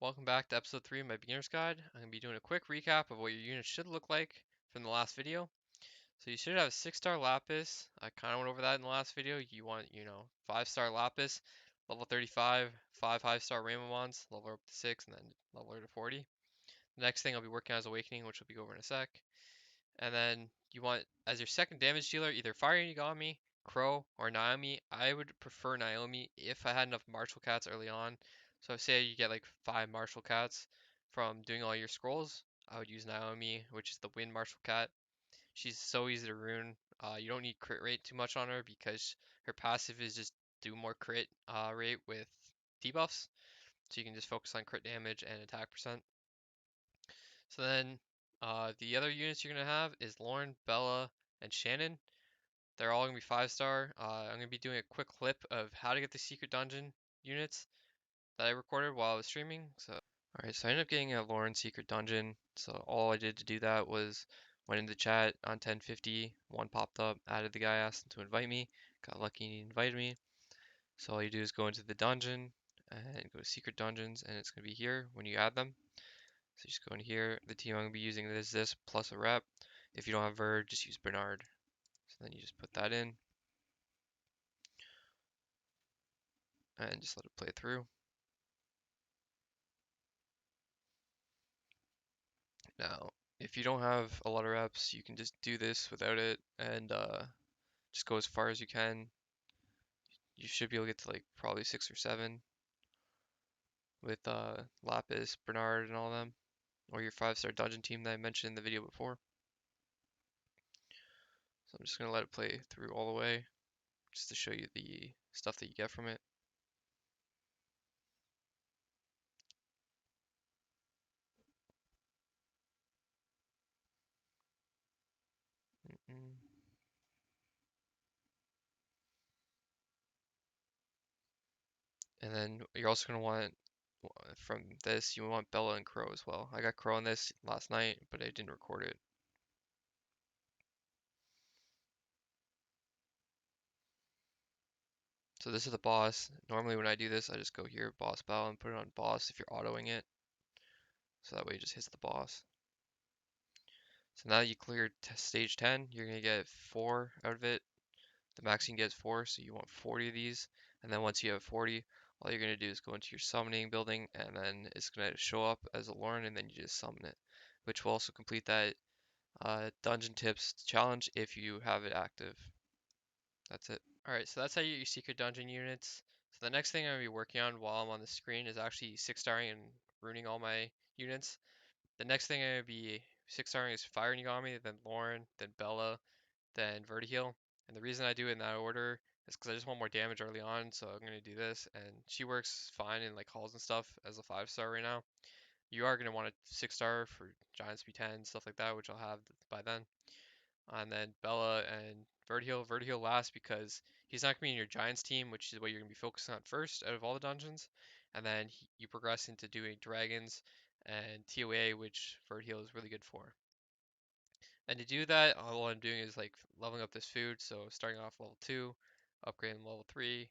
Welcome back to episode 3 of my beginner's guide. I'm going to be doing a quick recap of what your unit should look like from the last video. So you should have a 6-star Lapis. I kind of went over that in the last video. You want, 5-star Lapis, level 35, 5 5-star Raymond, level up to 6, and then level to 40. The next thing I'll be working on is Awakening, which will be over in a sec. And then you want, as your second damage dealer, either Fire Yagami, Crow, or Naomi. I would prefer Naomi if I had enough martial cats early on. So say you get like 5 martial cats from doing all your scrolls, I would use Naomi, which is the wind martial cat. She's so easy to rune. You don't need crit rate too much on her because her passive is just do more crit rate with debuffs. So you can just focus on crit damage and attack percent. So then the other units you're going to have is Lauren, Bella, and Shannon. They're all going to be 5-star. I'm going to be doing a quick clip of how to get the secret dungeon units that I recorded while I was streaming. Alright, so I ended up getting a Lauren secret dungeon. So all I did to do that was went into chat on 1050, one popped up, added the guy, asked him to invite me, got lucky and he invited me. So all you do is go into the dungeon and go to secret dungeons, and it's going to be here when you add them. So just go in here. The team I'm going to be using is this plus a rep. If you don't have Verd, just use Bernard. So then you just put that in and just let it play through. Now, if you don't have a lot of reps, you can just do this without it and just go as far as you can. You should be able to get to like probably 6 or 7 with Lapis, Bernard, and all them, or your 5-star dungeon team that I mentioned in the video before. So I'm just going to let it play through all the way just to show you the stuff that you get from it. Mm-mm. And then you're also going to want, from this, you want Bella and Crow as well. I got Crow on this last night, but I didn't record it. So this is the boss. Normally when I do this, I just go here, boss battle, and put it on boss if you're autoing it. So that way it just hits the boss. So now you cleared stage 10, you're going to get 4 out of it. The max you can get is 4, so you want 40 of these. And then once you have 40, all you're going to do is go into your summoning building, and then it's going to show up as a Lauren, and then you just summon it. Which will also complete that dungeon tips challenge if you have it active. That's it. Alright, so that's how you get your secret dungeon units. So the next thing I'm going to be working on while I'm on the screen is actually 6-starring and ruining all my units. The next thing I'm going to be 6-starring is Fire Nigami, then Lauren, then Bella, then Vertiheal. And the reason I do it in that order is because I just want more damage early on, so I'm going to do this. And she works fine in like halls and stuff as a 5-star right now. You are going to want a 6-star for Giant Speed 10, stuff like that, which I'll have by then. And then Bella and Vertiheal. Vertiheal last because he's not going to be in your Giants team, which is what you're going to be focusing on first out of all the dungeons. And then you progress into doing Dragons and TOA, which Vertiheal is really good for. And to do that, all I'm doing is like leveling up this food. So starting off level 2, upgrading level 3,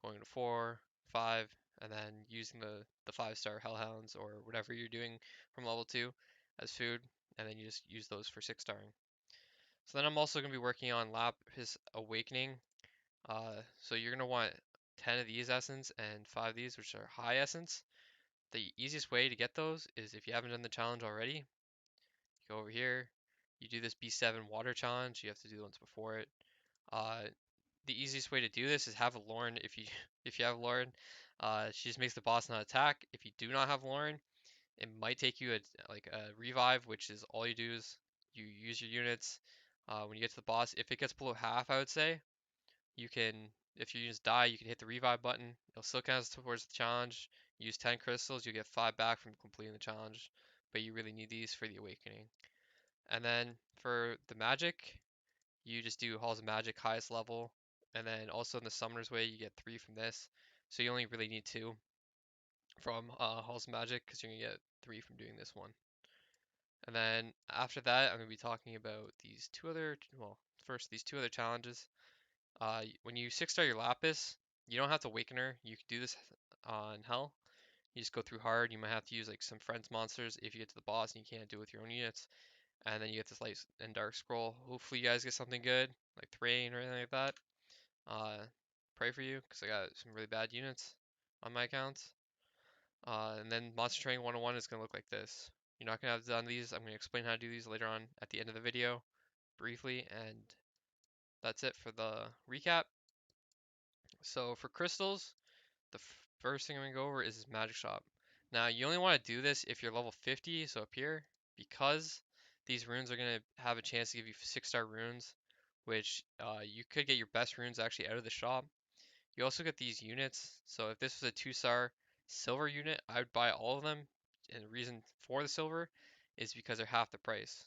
going to 4, 5, and then using the 5-star Hellhounds or whatever you're doing from level 2 as food. And then you just use those for 6-starring. So then I'm also going to be working on Lapis Awakening. So you're going to want 10 of these essence and 5 of these, which are high essence. The easiest way to get those is if you haven't done the challenge already, you go over here, you do this B7 water challenge. You have to do the ones before it. Uh, the easiest way to do this is have a Lauren. If you have Lauren, she just makes the boss not attack. If you do not have Lauren, it might take you like a revive, which is all you do is you use your units. When you get to the boss, if it gets below half, I would say you can. If your units die, you can hit the revive button. It'll still count towards the challenge. Use 10 crystals, you get 5 back from completing the challenge, but you really need these for the awakening. And then for the magic, you just do Halls of Magic highest level, and then also in the Summoner's Way you get 3 from this. So you only really need 2 from Halls of Magic because you're gonna get 3 from doing this one. And then after that, I'm gonna be talking about these two other, well, first these 2 other challenges. When you 6-star your Lapis, you don't have to Awaken her. You can do this on Hell. You just go through hard. You might have to use like some friends monsters if you get to the boss and you can't do it with your own units. And then you get this light and dark scroll. Hopefully you guys get something good, like Thrain or anything like that. Pray for you, because I got some really bad units on my accounts. And then Monster Training 101 is going to look like this. You're not going to have done these. I'm going to explain how to do these later on at the end of the video, briefly, and that's it for the recap. So for crystals, the first thing I'm going to go over is Magic Shop. Now, you only want to do this if you're level 50, so up here, because these runes are going to have a chance to give you 6-star runes, which you could get your best runes actually out of the shop. You also get these units, so if this was a 2-star silver unit, I would buy all of them, and the reason for the silver is because they're half the price.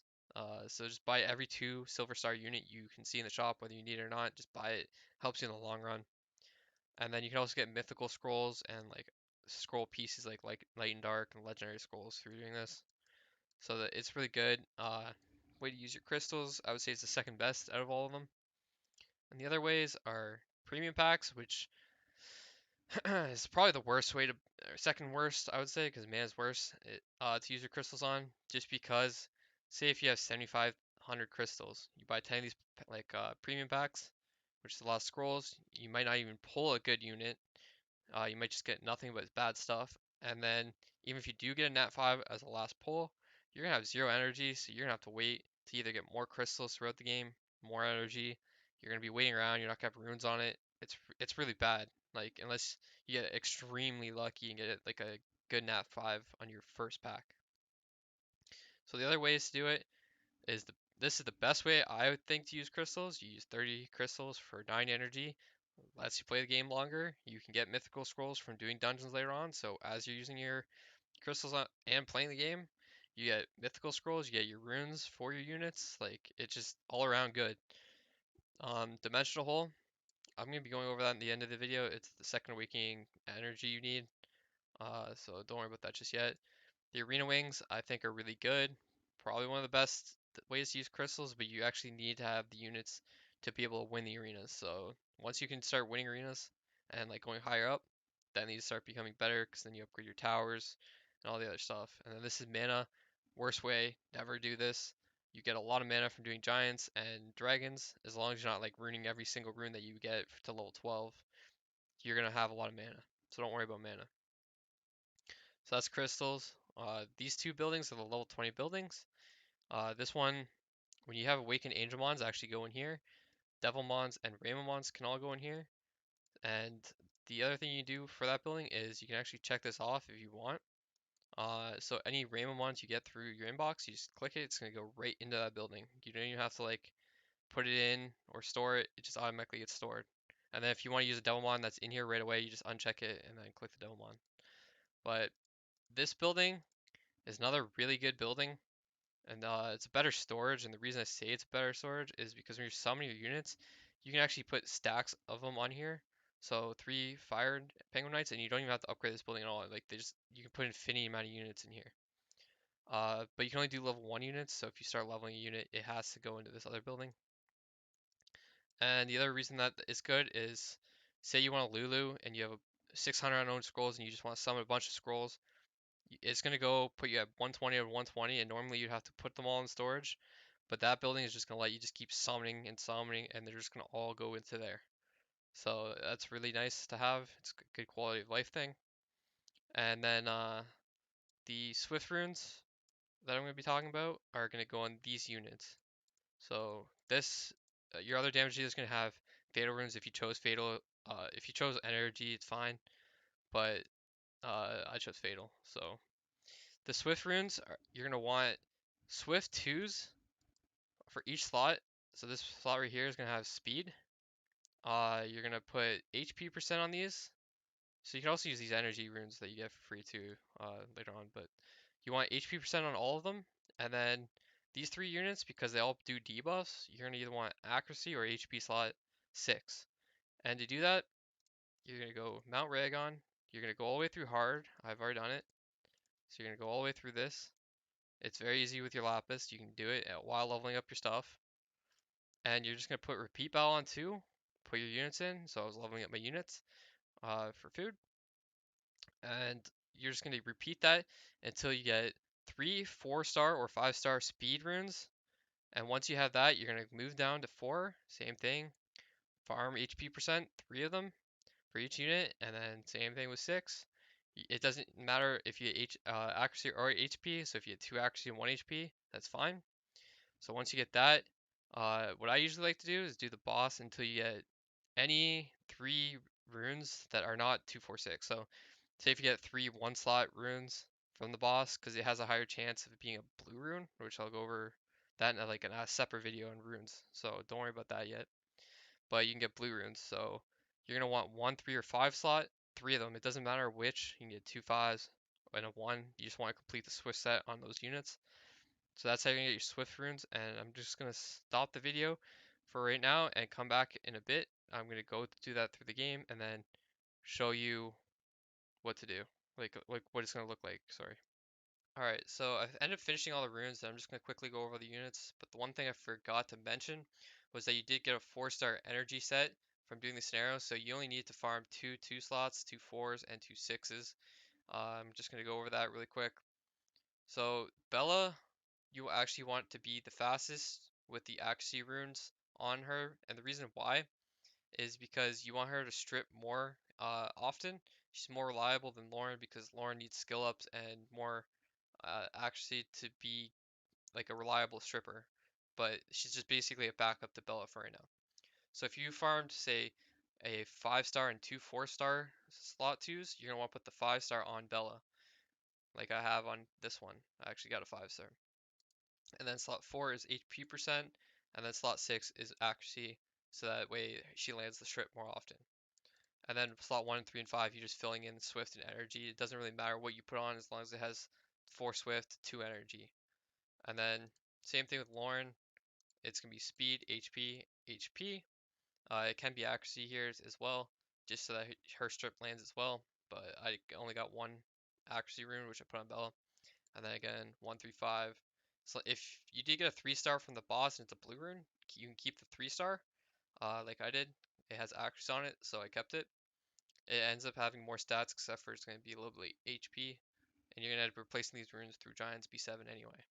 So just buy every 2 silver star unit you can see in the shop, whether you need it or not, just buy it. Helps you in the long run. And then you can also get mythical scrolls and like scroll pieces like light and dark and legendary scrolls through doing this. So that it's really good. Way to use your crystals, I would say it's the second best out of all of them. And the other ways are premium packs, which is probably the worst way to, or second worst, I would say, because mana's worse to use your crystals on. Just because, say if you have 7,500 crystals, you buy 10 of these like premium packs, which is a lot of scrolls. You might not even pull a good unit. You might just get nothing but bad stuff. And then even if you do get a nat 5 as a last pull, you're gonna have 0 energy, so you're gonna have to wait to either get more crystals throughout the game, more energy. You're gonna be waiting around. You're not gonna have runes on it. It's really bad. Like unless you get extremely lucky and get it like a good nat 5 on your first pack. So the other ways to do it is this is the best way I would think to use crystals. You use 30 crystals for 9 energy. Lets you play the game longer. You can get mythical scrolls from doing dungeons later on. So as you're using your crystals and playing the game, you get mythical scrolls. You get your runes for your units. Like it's just all around good. Dimensional hole. I'm gonna be going over that in the end of the video. It's the second awakening energy you need. So don't worry about that just yet. The arena wings I think are really good. Probably one of the best ways to use crystals, but you actually need to have the units to be able to win the arenas. So once you can start winning arenas and like going higher up, then these start becoming better because then you upgrade your towers and all the other stuff. And then this is mana. Worst way, never do this. You get a lot of mana from doing giants and dragons as long as you're not like ruining every single rune that you get to level 12. You're gonna have a lot of mana. So don't worry about mana. So that's crystals. These two buildings are the level 20 buildings. This one, when you have Awakened Angel Mons, actually go in here. Devil Mons and Raymond Mons can all go in here. And the other thing you do for that building is you can actually check this off if you want. So any Raymond Mons you get through your inbox, you just click it, it's going to go right into that building. You don't even have to like put it in or store it, it just automatically gets stored. And then if you want to use a Devil Mon that's in here right away, you just uncheck it and then click the Devil Mon. But this building is another really good building, and it's a better storage. And the reason I say it's better storage is because when you're summoning your units, you can actually put stacks of them on here. So 3 fired penguin knights, and you don't even have to upgrade this building at all. Like you can put infinity amount of units in here. But you can only do level 1 units, so if you start leveling a unit, it has to go into this other building. And the other reason that it's good is, say you want a Lulu and you have 600 unknown scrolls and you just want to summon a bunch of scrolls, it's going to go put you at 120 or 120, and normally you'd have to put them all in storage, but that building is just going to let you just keep summoning and summoning, and they're just going to all go into there. So that's really nice to have. It's a good quality of life thing. And then the Swift runes that I'm going to be talking about are going to go on these units. So this, your other damage dealer is going to have Fatal runes if you chose Fatal. If you chose Energy, it's fine, but I chose Fatal, so the Swift runes, you're going to want Swift 2s for each slot. So this slot right here is going to have speed. You're going to put HP percent on these. So you can also use these energy runes that you get for free too later on. But you want HP percent on all of them. And then these 3 units, because they all do debuffs, you're going to either want accuracy or HP slot 6. And to do that, you're going to go Mount Raygon. You're going to go all the way through hard. I've already done it. So you're going to go all the way through this. It's very easy with your Lapis. You can do it while leveling up your stuff. And you're just going to put repeat battle on 2. Put your units in. So I was leveling up my units for food. And you're just gonna repeat that until you get 3 4-star or 5-star speed runes. And once you have that, you're gonna move down to 4. Same thing. Farm HP percent, 3 of them for each unit, and then same thing with 6. It doesn't matter if you get accuracy or HP. So if you get 2 accuracy and 1 HP, that's fine. So once you get that, what I usually like to do is do the boss until you get any 3 runes that are not 2, 4, 6. So say if you get 3 1-slot runes from the boss, because it has a higher chance of it being a blue rune, which I'll go over that in like a separate video on runes. So don't worry about that yet. But you can get blue runes. So you're gonna want 1, 3, or 5 slot, 3 of them. It doesn't matter which. You can get 2 5s and a 1. You just want to complete the Swift set on those units. So that's how you're gonna get your Swift runes. And I'm just gonna stop the video for right now and come back in a bit. I'm gonna go do that through the game and then show you what to do, like what it's gonna look like. Sorry. All right, so I ended up finishing all the runes, and I'm just gonna quickly go over the units. But the one thing I forgot to mention was that you did get a 4-star energy set from doing the scenario, so you only need to farm 2 2-slots, 2 4s, and 2 6s. I'm just gonna go over that really quick. So Bella, you actually want to be the fastest with the accuracy runes on her, and the reason why is because you want her to strip more often. She's more reliable than Lauren because Lauren needs skill ups and more accuracy to be like a reliable stripper. But she's just basically a backup to Bella for right now. So if you farmed, say, a 5-star and 2 4-star slot 2s, you're gonna want to put the 5-star on Bella, like I have on this one. I actually got a 5-star. And then slot 4 is HP percent, and then slot 6 is accuracy, so that way she lands the strip more often. And then slot 1 and 3 and 5, you're just filling in Swift and energy. It doesn't really matter what you put on as long as it has 4 Swift, 2 energy. And then same thing with Lauren. It's going to be speed, HP, HP. It can be accuracy here as well, just so that her strip lands as well. But I only got 1 accuracy rune, which I put on Bella. And then again, 1, 3, 5. So if you did get a 3-star from the boss and it's a blue rune, you can keep the 3-star, like I did. It has accuracy on it, so I kept it. It ends up having more stats, except for it's going to be a little bit HP, and you're going to end up replacing these runes through Giants B7 anyway.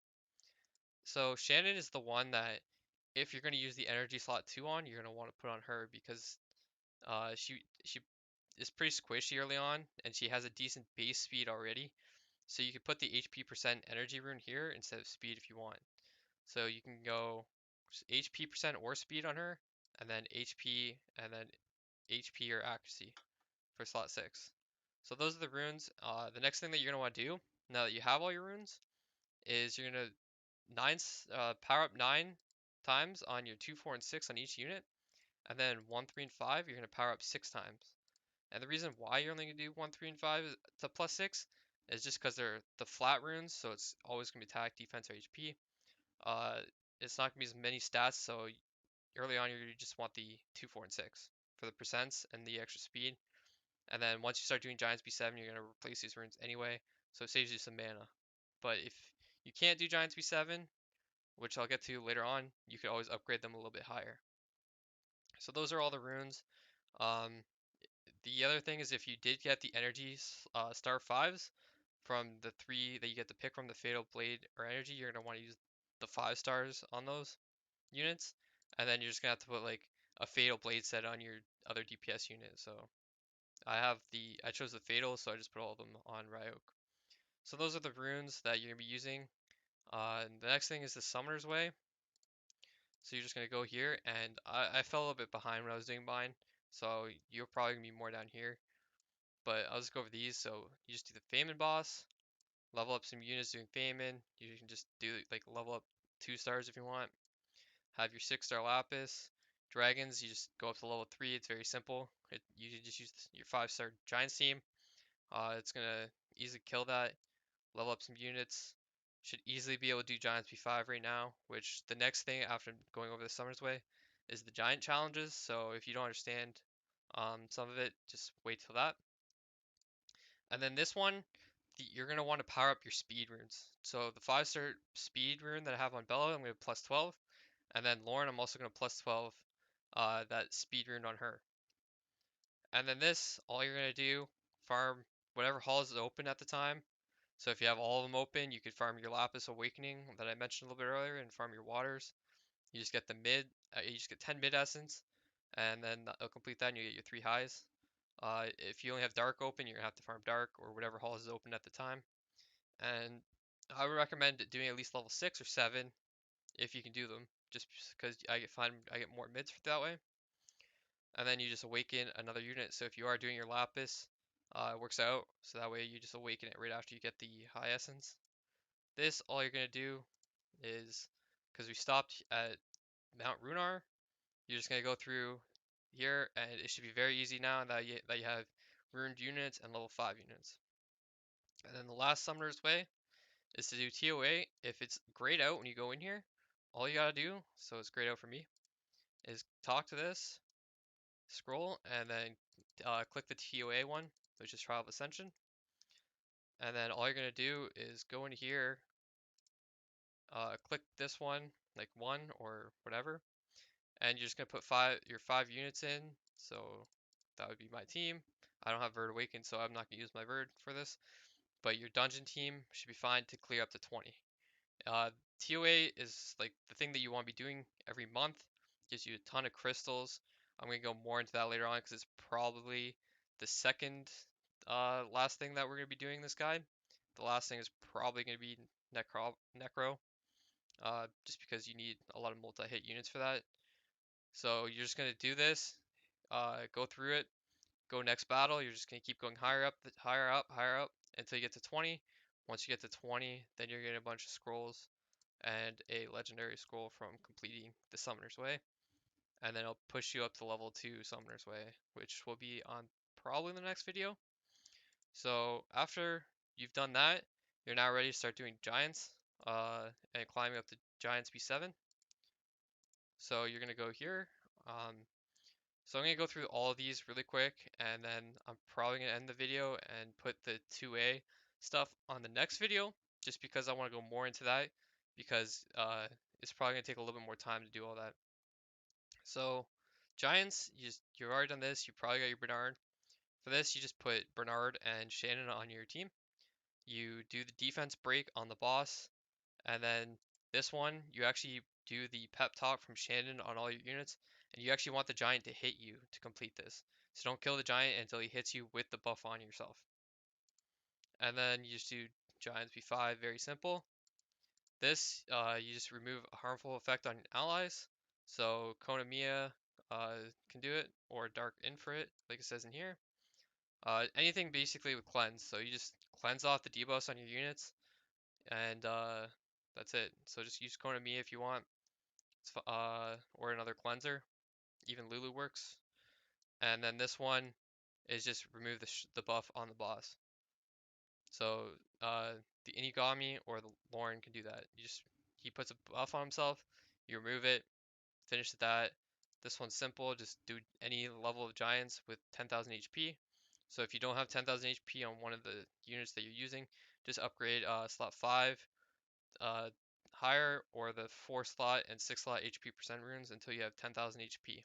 So Shannon is the one that, if you're going to use the energy slot 2 on, you're going to want to put on her because she is pretty squishy early on, and she has a decent base speed already. So you could put the HP percent energy rune here instead of speed if you want. So you can go HP percent or speed on her, and then HP, and then HP or accuracy for slot 6. So those are the runes. The next thing that you're going to want to do, now that you have all your runes, is you're going to power up 9 times on your 2, 4, and 6 on each unit. And then 1, 3, and 5, you're going to power up 6 times. And the reason why you're only going to do 1, 3, and 5 to plus 6 is just because they're the flat runes, so it's always going to be attack, defense, or HP. It's not going to be as many stats, so early on you just want the 2, 4, and 6 for the percents and the extra speed. And then once you start doing Giants B7, you're going to replace these runes anyway, so it saves you some mana. But if you can't do Giants B7, which I'll get to later on, you could always upgrade them a little bit higher. So those are all the runes. Um, the other thing is if you did get the energy star 5s from the 3 that you get to pick from the Fatal Blade or Energy, you're going to want to use the 5 stars on those units. And then you're just going to have to put like a Fatal Blade set on your other DPS unit. So I chose the Fatal, so I just put all of them on Ryok. So those are the runes that you're going to be using. And the next thing is the Summoner's Way. So you're just going to go here, and I fell a little bit behind when I was doing mine, so you're probably going to be more down here. But I'll just go over these. So you just do the Famine boss, level up some units doing Famine. You can just do like level up 2 stars if you want. Have your 6-star Lapis. Dragons, you just go up to level 3. It's very simple. You can just use your 5-star Giant Team. It's going to easily kill that. Level up some units. Should easily be able to do Giants B5 right now, which the next thing after going over the Summer's Way is the Giant challenges. So if you don't understand some of it, just wait till that. And then this one, you're going to want to power up your speed runes. So the 5-star speed rune that I have on Bella, I'm going to plus 12. And then Lauren, I'm also going to plus 12 that speed rune on her. And then this, all you're going to do, farm whatever halls is open at the time. So if you have all of them open, you could farm your Lapis Awakening that I mentioned a little bit earlier and farm your waters. You just get the mid, you just get 10 mid essence, and then it'll complete that and you get your 3 highs. If you only have dark open, you're gonna have to farm dark or whatever halls is open at the time. And I would recommend doing at least level 6 or 7 if you can do them, just because I get more mids that way. And then you just awaken another unit. So if you are doing your Lapis, it works out. So that way you just awaken it right after you get the high essence. This, all you're gonna do is, because we stopped at Mount Runar, you're just gonna go through here, and it should be very easy now that you have ruined units and level 5 units. And then the last Summoner's Way is to do TOA. If it's grayed out when you go in here, all you gotta do, so it's grayed out for me, is talk to this, scroll, and then click the TOA one, which is Trial of Ascension. And then all you're gonna do is go in here, click this one, like 1 or whatever, and you're just gonna put your 5 units in. So that would be my team. I don't have Verd Awakened, so I'm not gonna use my Verd for this. But your dungeon team should be fine to clear up to 20. Uh, TOA is like the thing that you want to be doing every month. Gives you a ton of crystals. I'm gonna go more into that later on because it's probably the second last thing that we're gonna be doing this guide. The last thing is probably gonna be Necro, just because you need a lot of multi-hit units for that. So you're just gonna do this, go through it, go next battle. You're just gonna keep going higher up, higher up, higher up until you get to 20. Once you get to 20, then you're getting a bunch of scrolls and a legendary scroll from completing the Summoner's Way. And then it'll push you up to level 2 Summoner's Way, which will be on probably the next video. So after you've done that, you're now ready to start doing Giants and climbing up to Giants B7. So you're gonna go here. So I'm gonna go through all of these really quick, and then I'm probably gonna end the video and put the 2A stuff on the next video, just because I want to go more into that, because it's probably gonna take a little bit more time to do all that. So Giants, you've already done this. You probably got your Bernard. For this, you just put Bernard and Shannon on your team. You do the defense break on the boss, and then this one, you actually do the pep talk from Shannon on all your units, and you actually want the giant to hit you to complete this. So don't kill the giant until he hits you with the buff on yourself. And then you just do Giants B5, very simple. This, you just remove a harmful effect on allies. So Conan can do it, or Dark Infrit, like it says in here. Anything basically with cleanse. So you just cleanse off the debuffs on your units, and that's it. So just use Conan if you want, or another cleanser. Even Lulu works. And then this one is just remove the buff on the boss. So the Inugami or the Lauren can do that. He puts a buff on himself, you remove it, finish that. This one's simple, just do any level of giants with 10,000 HP. So if you don't have 10,000 HP on one of the units that you're using, just upgrade slot 5 uh, higher, or the 4 slot and 6 slot HP percent runes until you have 10,000 HP.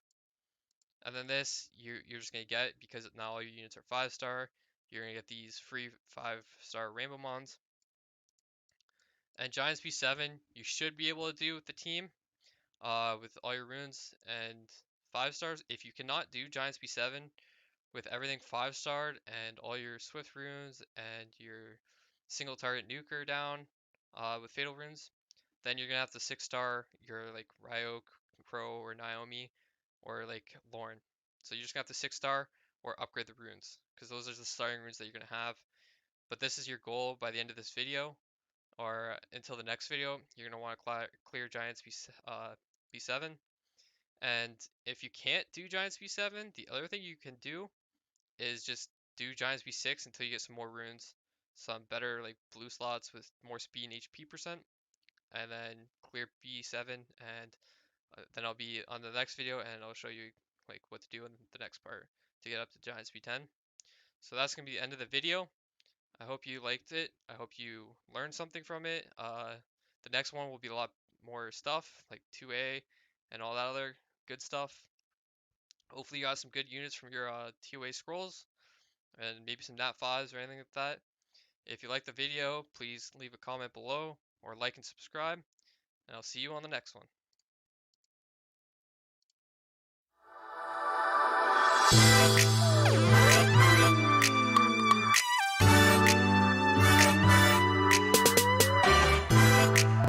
And then this, you're just going to get, because now all your units are 5-star, you're going to get these free 5-star Rainbow Mons. And Giants B7, you should be able to do with the team, with all your runes and 5-stars. If you cannot do Giants B7 with everything 5-starred and all your Swift runes and your single target nuker down with Fatal runes, then you're gonna have to 6-star your like Ryok, Crow, or Naomi, or like Lauren. So you're just gonna have to 6-star or upgrade the runes, because those are the starting runes that you're gonna have. But this is your goal by the end of this video, or until the next video. You're gonna want to clear Giants B7. And if you can't do Giants B7, the other thing you can do is just do Giants B6 until you get some more runes, some better like blue slots with more speed and HP percent, and then clear B7, and then I'll be on the next video and I'll show you like what to do in the next part to get up to Giants B10. So that's gonna be the end of the video. I hope you liked it. I hope you learned something from it. The next one will be a lot more stuff like 2A and all that other good stuff. Hopefully you got some good units from your TOA scrolls, and maybe some nat 5s or anything like that. If you like the video, please leave a comment below or like and subscribe, and I'll see you on the next one.